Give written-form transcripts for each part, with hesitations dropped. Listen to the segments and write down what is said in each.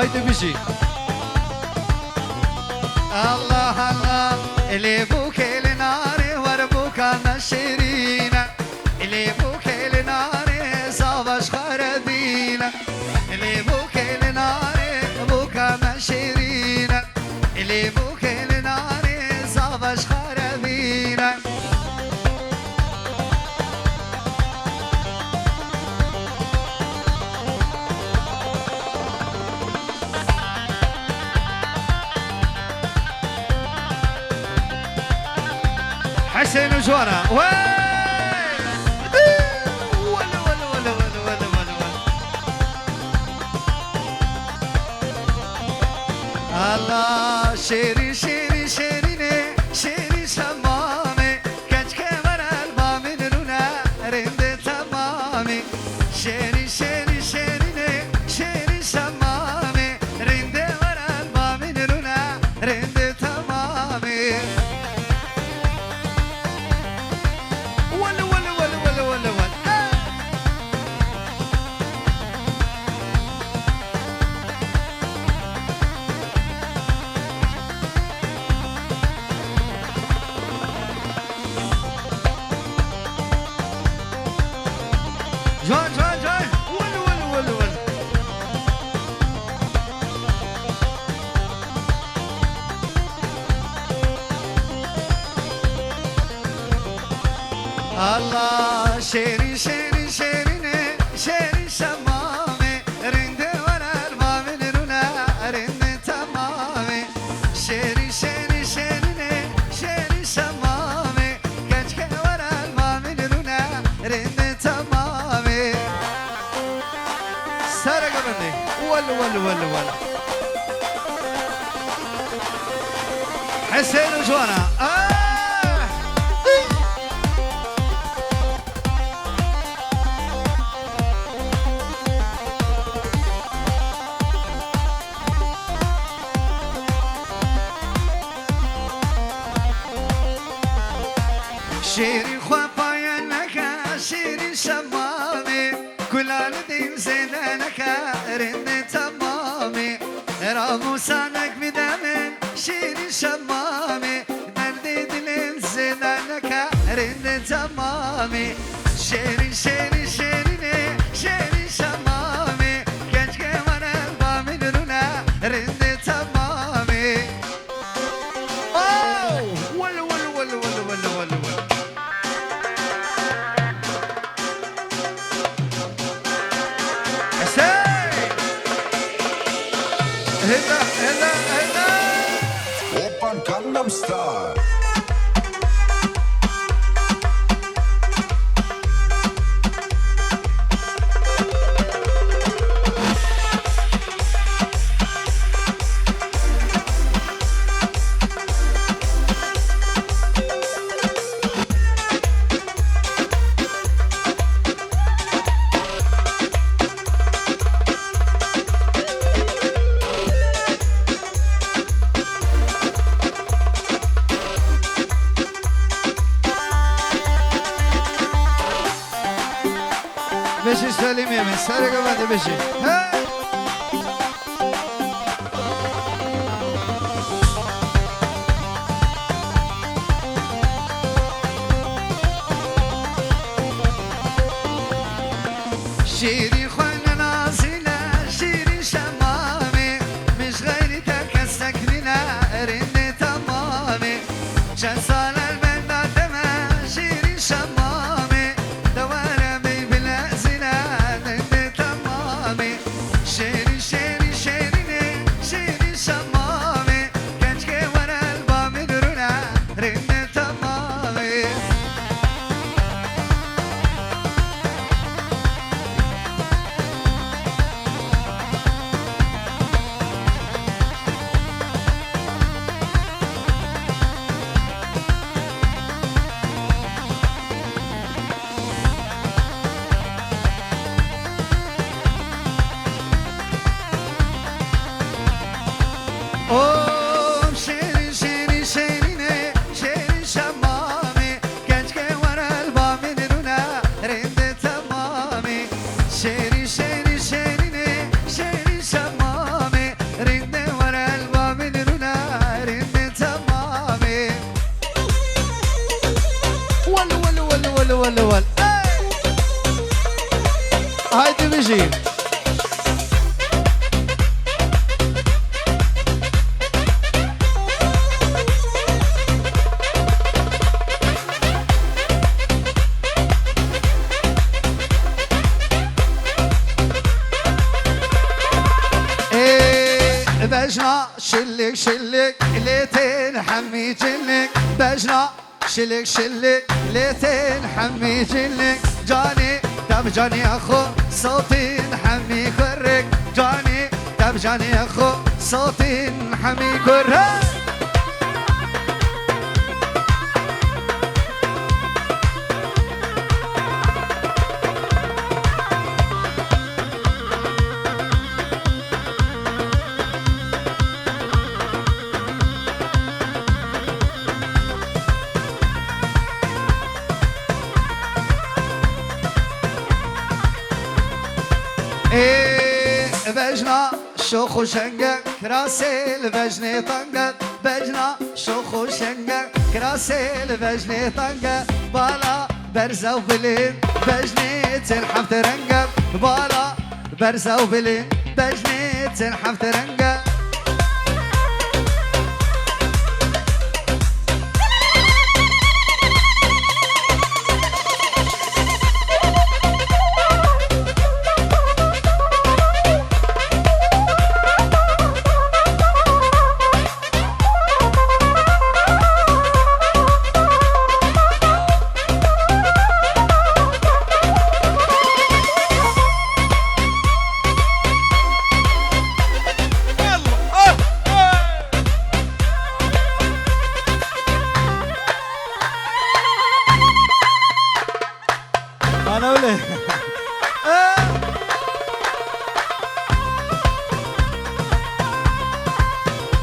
هايدي بيجي الله الله اللي بوك النار وربوك نشرينا اللي بوك النار صافش خربينا اللي بوك النار بوك نشرينا اللي بوك النار صافش خربينا حسين وجوانا الله شيري شيري شيريني شيري شمامي كاج كمر البامي نرونا رند تمامي شيري شيري شيريني شيري شمامي رند ور البامي نرونا رند تمامي جوان جوان جوان ول الله شيري شيري شيريني شيري شمامي رند ورا البامي نرونا رند تمامي شيري شيري شيريني شيري شمامي كاج ورا البامي نرونا رند تمامي سارق مني ول حسين وجوانا شيري خفاينك شيري شمامي كل الدين زينك رند تمامي راموسانك بدمن شيري شمامي دردي دلين زينك رند تمامي شيري شيري شيريني شيري شمامي كاج كمان البامي نرونا رند تمامي اوه ول هلا Oppan Gangnam Style. بشي سليم يمين سارق بعد بشي شيري خوانا نازلة شيري شمامي مش غيرتك السكنة رند تمامي جسال البلدة دمى شيري شمامي دوارة بي بالأزلة رند تمامي شيري شيري شيريني شيري شمامي كاجكي ورا البامي درونا رند تمامي بيجي بجنا شلك شلك ليتين حمي جلك بجنا شلك شلك ليتين حمي جلك جاني تب جاني اخو صوتي حمي كرك جاني تب جاني اخو صوتي حمي كرك بجنا شوخ وشنقك راسي بجني طنقك بجنا شوخ وشنقك راسي بجني طنقك بالا برزة وبلين بجني تلحف ترنقك بالا برزة وبلين بجني تلحف ترنقك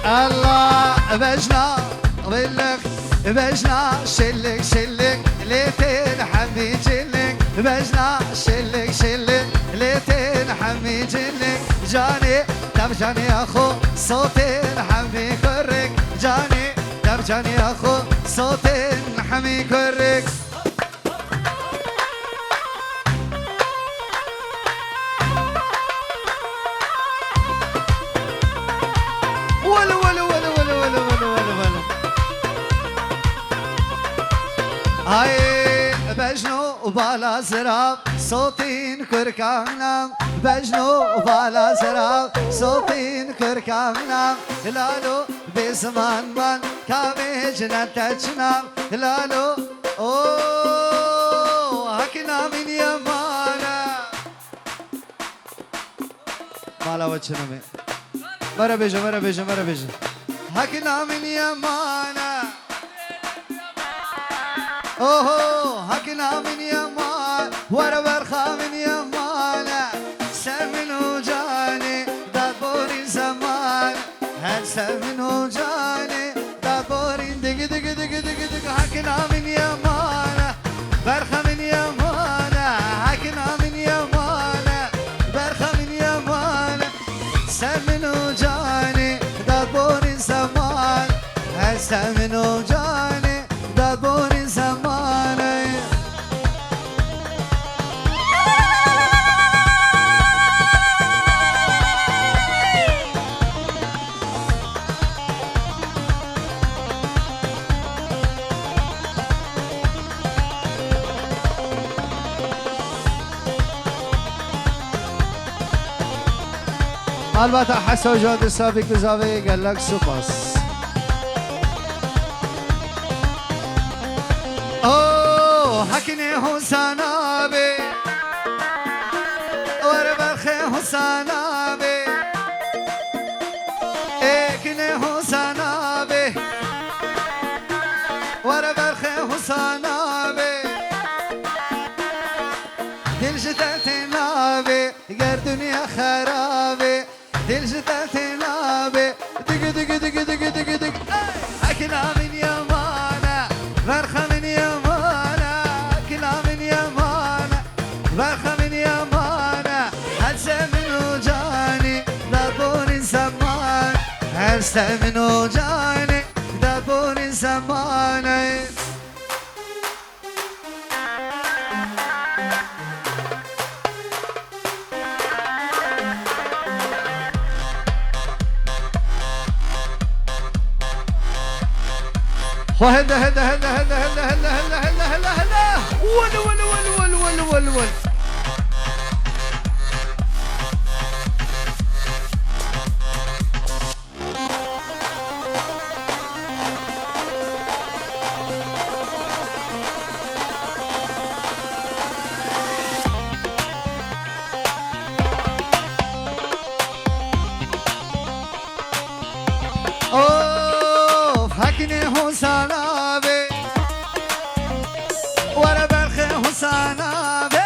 الله بجنا ولك بجنا شلك شلك ليتين حمي جلك بجنا شلك شلك ليتين حمي جلك جاني تب جاني اخو صوتي حمي كرك جاني تب جاني اخو صوتي حمي كرك هاي بجنو وبالا زراب صوتين كركانا بجنو وبالا زراب صوتين كركانا لالو بزمان من كامي جنتجنا لالو اوه هكنا من يمانا مالا وچنمي مرا بيجا مرا بيجا مرا بيجا هكنا من يمانا اوه هكنا من يمان ورا برخا من يمانا سمن وجاني دابوري زمان هل سمن وجاني دابوري دق دق دق دق دق هكنا من يمانا برخا من يمانا هكنا من يمانا برخا من يمانا سمن وجاني دابوري زمان هل سمن وجاني دابوري زمان البته حسو جاد سابق بزاوی گلک سپاس اوه حکنه حسنا بی ور برخه حسنا بی اکنه حسنا بی ور برخه حسنا بی دل جدتنا بی گر دنیا خرابه دل جدتنا بی دق دق دق دق دق دق حکنا من یمانه برخه من یمانه حکنا من یمانه برخه من یمانه حدس منو جانی دبور زمان حدس منو جانی دبور زمانه وهلا هلا هلا هلا هلا هلا هلا هلا هلا هلا ول ول ول ول ول ول ول حكني حسانا بي ورا برخي حسانا بي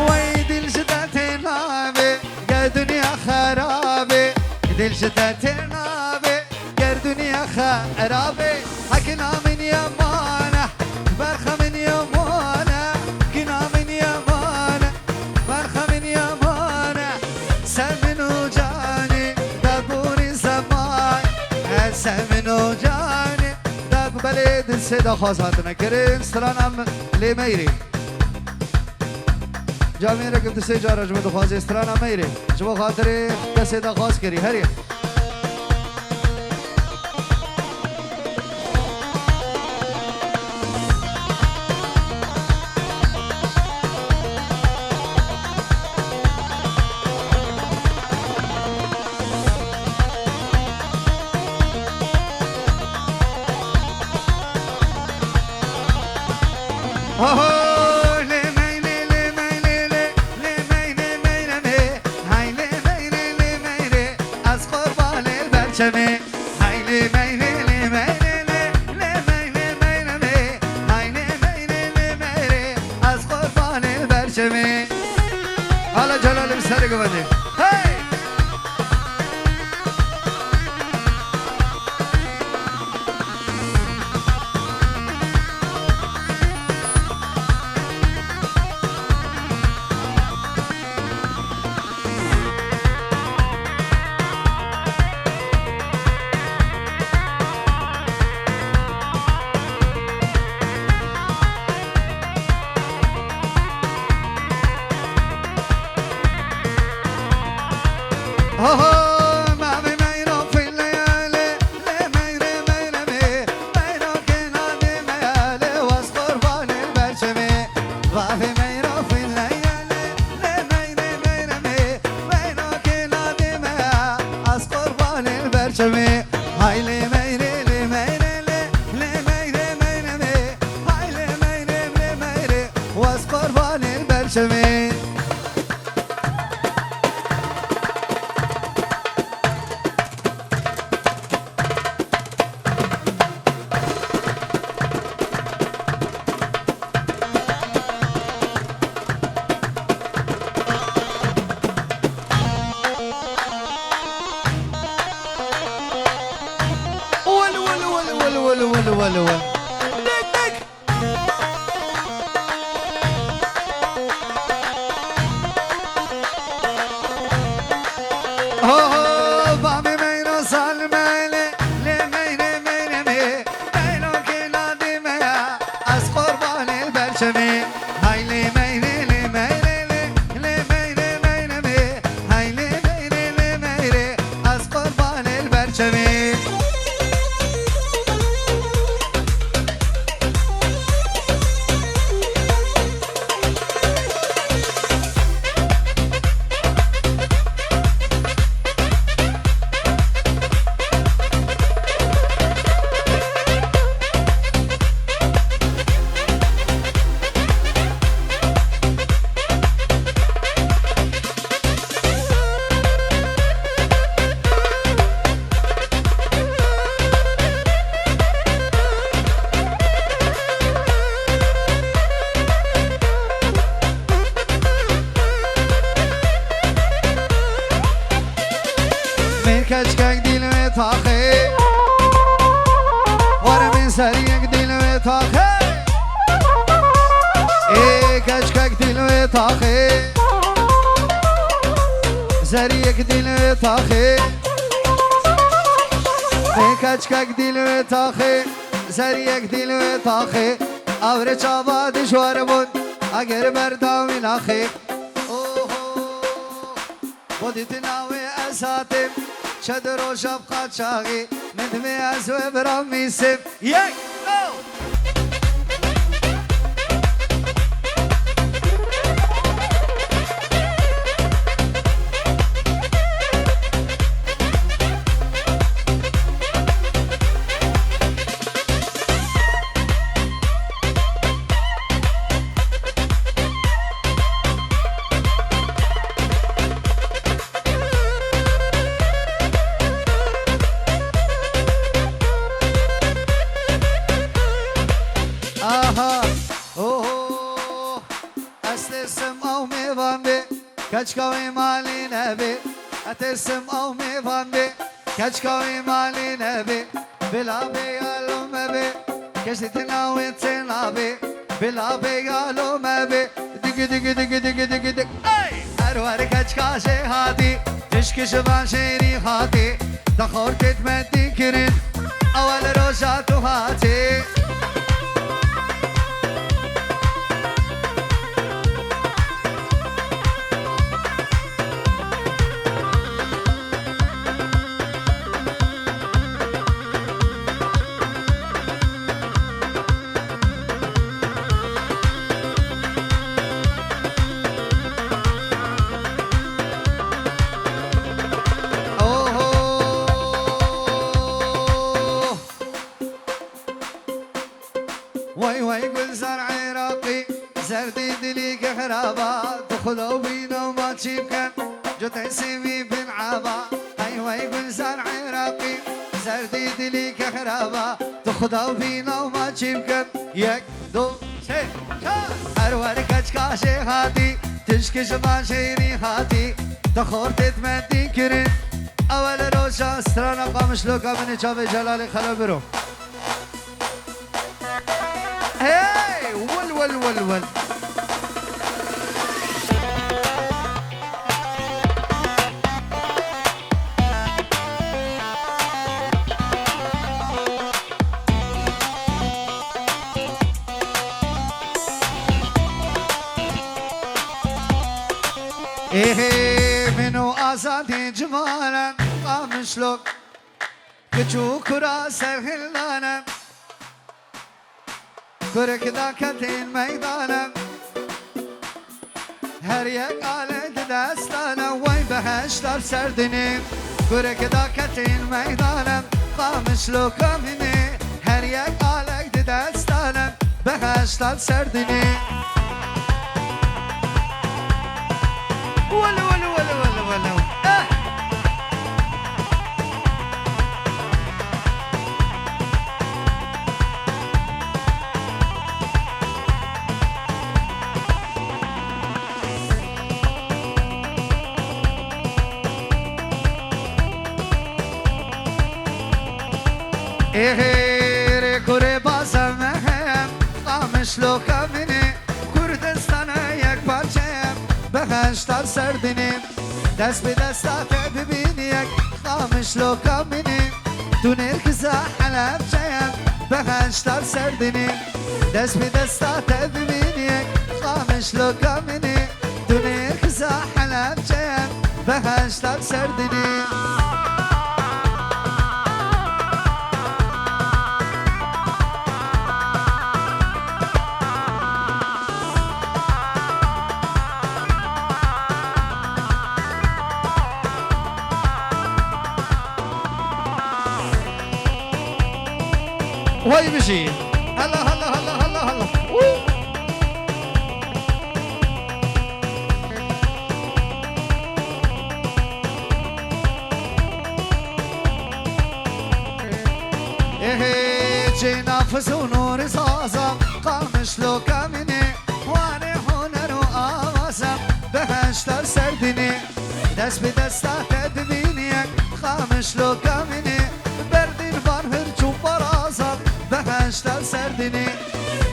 ويد الجدتنا بي قا دنيا خرابي دل جدتنا بي قا دنيا خرابي حكنا من يمانه برخه من يمانه كنا من يمانه برخه من يمانه سمن وجاني دبوري زمان سمن وجاني دب بلد السيدة خاصاتنا كريم استرانم لميري جامعه رقم تسي جارة جمد خوازي استرانم ميري جمع خاطري السيدة خاص كري هري على جلال مسرق بدي هاي كشكك دل وطاخي ورا من سريك دل وطاخي ايه كشكك دل وطاخي سريك دل وطاخي ايه كشكك دل وطاخي سريك دل وطاخي اور چاباد شوار اگر برداوی ناخی خودت ناوی اساتم چدر و شب قاچاقی ندمي أزوي برامي سب يك كشكوي مالي نبي أتسم أو ميفان بي كشكوي مالي نبي بلا بي قالوا مبي كشتنا ويتنا بي بلا بي قالوا مبي دق دق دق دق دق دق أروار كشكا شهادي تشكش بان شيري خاتي دخور تتمدي كرين أول روشات هاتي خذوا بينا وما تشيبكن جو تنسيبي بنعبا ايوه يقول زار عراقي زرديد ليك خرابا تخذوا بينا وما تشيبكن يك دو سي اروار كشكا شهاتي تشكش ما شيري هاتي تخور تتمدي كرين اول روشا استرانا قامش لوكا من جاب جلالي خلا برو هاي ول ول ول ول إيه منو أزادي جمالا قامشلوك كجو كرا سرهلانا كرك ذاكتين ميدانا هر يك آلد دستانا وين بهشتر سردني كرك ذاكتين ميدانا قامشلوك مني هر يك آلد دستانا بهشتر سردني ولو ولو ولو ولو ولو إيه كوري بازم هم قامش لو كمني كردستان'a yak parçayım بهشتر سردنیم دست به دستات ببینیک خامش لو کامینیم دونه کزا حلب جایم بهشتر سردنیم دست به دستات ببینیک خامش لو کامینیم دونه کزا حلب جایم بهشتر سردنیم وي بشي هلا هلا هلا هلا هلا إيه جينا فزون ورصاصة قامش لو كامني واني هنر وآواسة بهشتر سردني دست بدستات تدبينيك خامش لو كامني بردين بارهر چوب برازة بهشتر سردني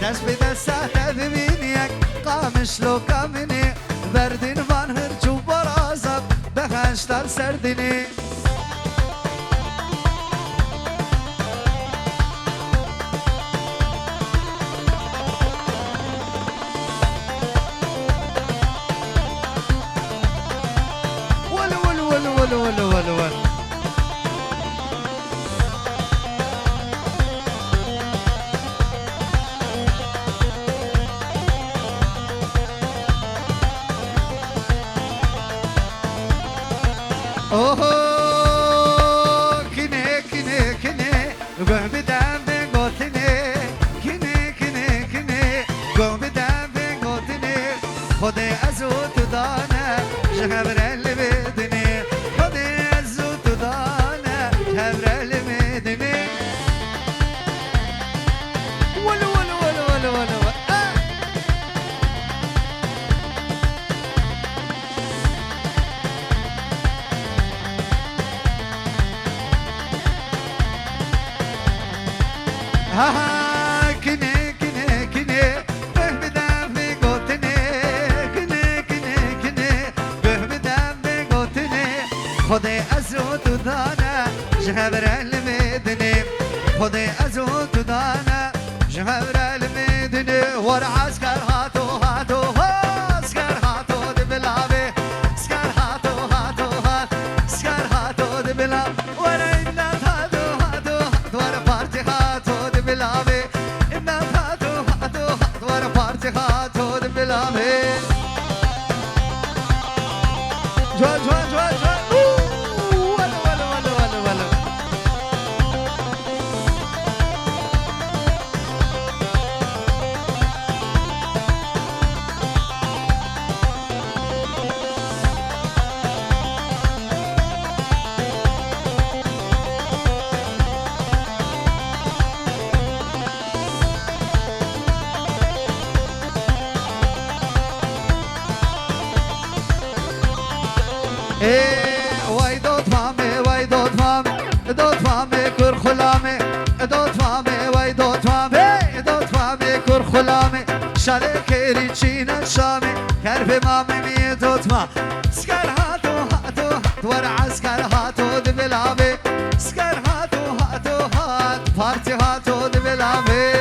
دست بدستات تدبينيك قامش لو كامني بردين بارهر چوب برازة بهشتر سردني ولو قوم بدم بقوتني كني كني كني قوم بدم بقوتني خدي أزوت دانا جهبر اللي بدني خدي أزوت دانا جهبر اللي بدني ولو ولو ولو ولو ولو ها كني كني كني بهبدم بقوتني كني كني كني بهبدم بقوتني خدي أزوت دانا جهبر المدني خدي أزوت دانا جهبر المدني ورا عسكر هاتو هاتو عسكر هاتو دبلابي عسكر هاتو هاتو عسكر هاتو دبلاب ورا الناس هاتو هاتو ورا بارتي هاتو دبلابي الناس هاتو هاتو ورا بارتي هاتو دبلابي جوال جوال جوال جوال ولا ولا ولا ولا ولا واي دوت فامي واي دوت فامي كر خلامي دوت فامي واي دوت فامي كر خلامي شالك ريتشينا شامي كرب مامي مي دوت ما سكر هاتو هاتو ور عسكر هاتو دبلابي سكر هاتو هاتو هات بارتي هاتو دبلابي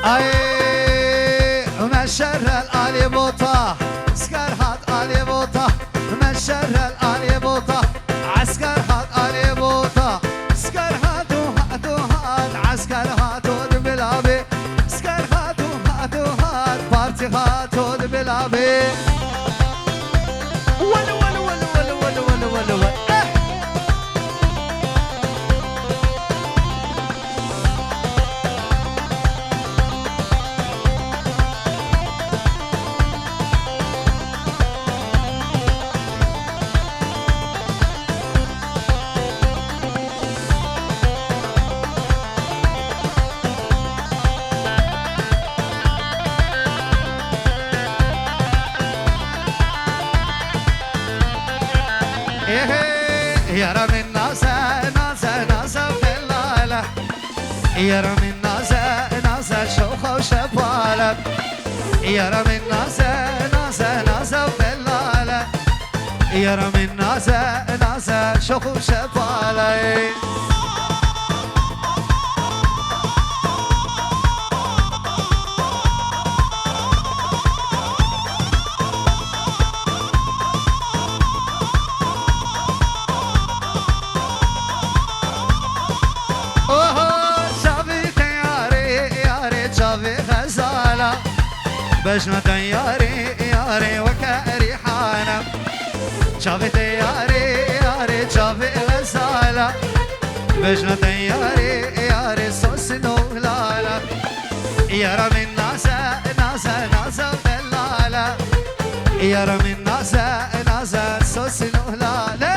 اي مشر الالي بوطه سكر هات الي بوطه مشر الالي بوطه عسكر هات الي بوطه سكر هاتو هاتو هات عسكر هاتو دبلابي سكر هاتو هاتو هات بارتي هاتو دبلابي ولو ولو ولو ولو ولو ولو ولو ولو يا رب الناس ناس ناس في الليلة يا رب الناس ناس شوخة وشبالة يا رب الناس ناس ناس في الليلة يا رب الناس ناس شوخة وشبالة بجنة ياري وكريحانة شافت ياري شافت غزالة بجنة ياري صوص نولالة يا رب الناس ناس ناس دلالة يا رب الناس ناس صوص نولالة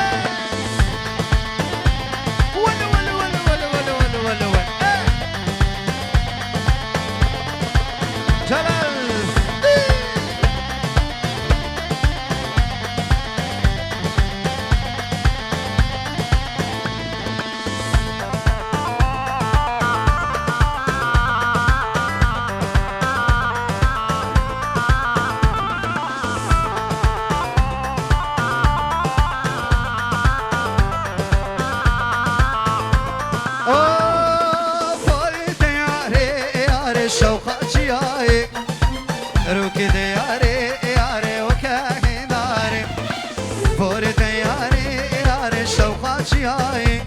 ولو ولو ولو ولو ولو ولو ولو جلال جياي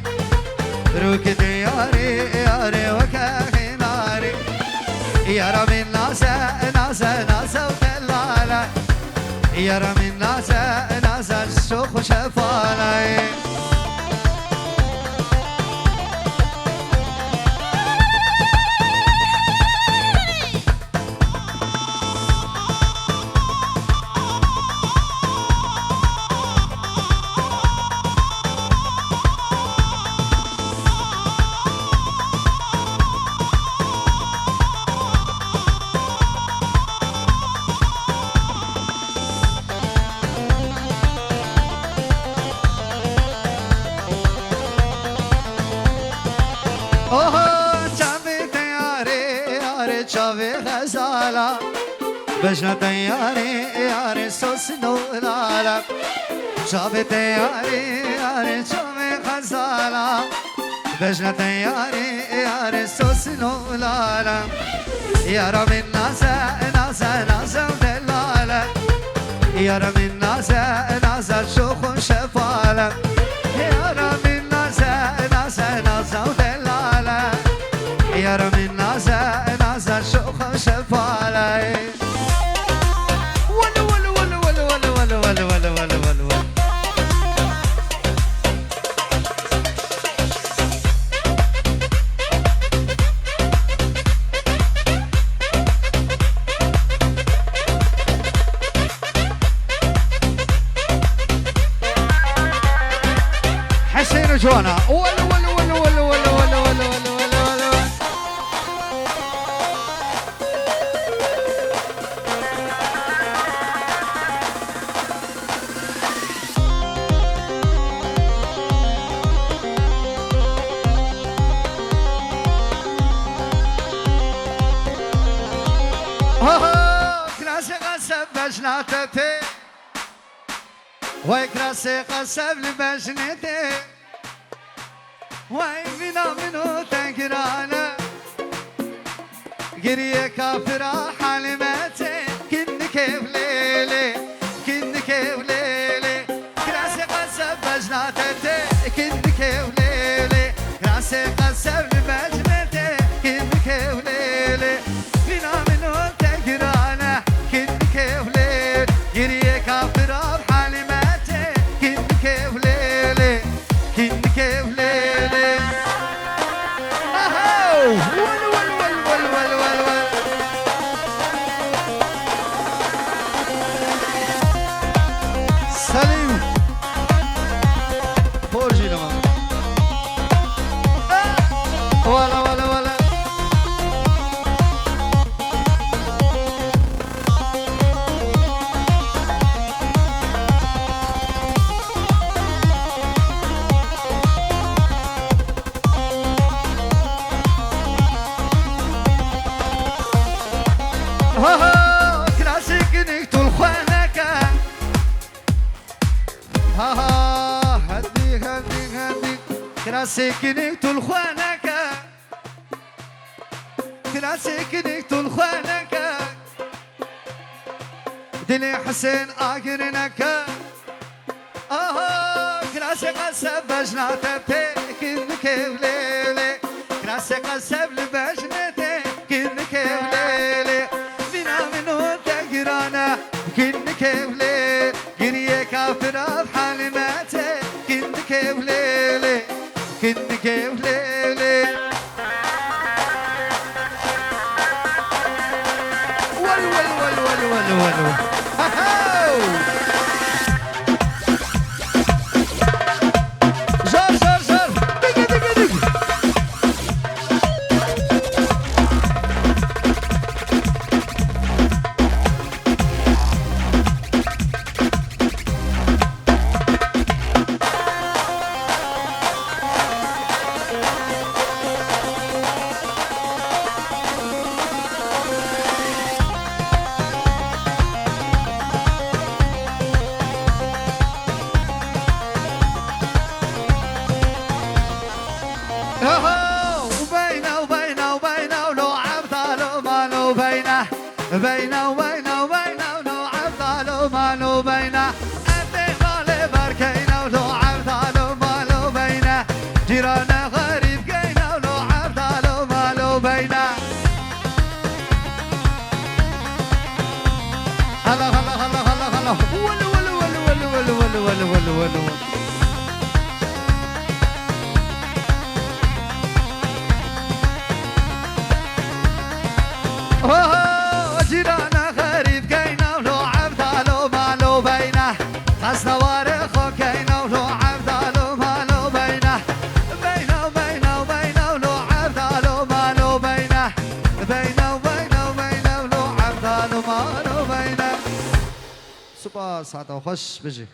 روك دياري ياري وكاخناري يا رامي ناسا ناسا ناسا ودلالة يا رامي ناسا ناسا السوق وشفالي بجنا تياري ياري سوسنو لالك شابي تياري ياري شامي خزالا بجنا تياري ياري سوسنو لالك يا رب الناسا ناسا ناسا ودلالك يا رب الناسا ناسا شوخ شفالك يا رب الناسا ناسا ناسا ودلالك يا رب الناسا ناسا شوخ شفالك حسين وجوانا ولا ولا ولا ولا ولا ولا ولا ولا ولا كراسي غسب بجناتتي وي كراسي غسب لبجنتي وي بنا منو تنكرانا قريه كافرة حالمتي كن كيف ليلي كن كيف ليلي كراسي غسب بجناتتي كن كيف ليلي كراسي غسب لبجنتي كن كيف ليلي بنا منو تنكرانا كن كيف ليلي قريه كافرة حالمتي كن كيف ليلي كن كيف ليلي اهو ول ول ول ول ول ول ول سليم فورجي لما ولا ولا ولا كلاسيك نقتل خوانك هديك هديك هديك كلاسيك نقتل خوانك كلاسيك نقتل خوانك دلي حسين آخرنك كلاسيك قسب بجناتتي كن كيف ليلي كلاسيك قسب لبجنتي كن كيف ليلي بنا منو تقرانا كن كيف ليلي قريه كافرة بحالمتي كن كيف ليلي كن كيف ليلي ول ول ول ول ول ول ول زر زر زر دق دق دق جيرانا غريب كاينه ولو عبدالو مالو بينه خاصنا وارخو كاينه ولو عبدالو مالو بينه بينه وبينه وبينه ولو عبدالو مالو بينه بينه وبينه وبينه ولو عبدالو مالو بينه سوبر ساعة وخش بجي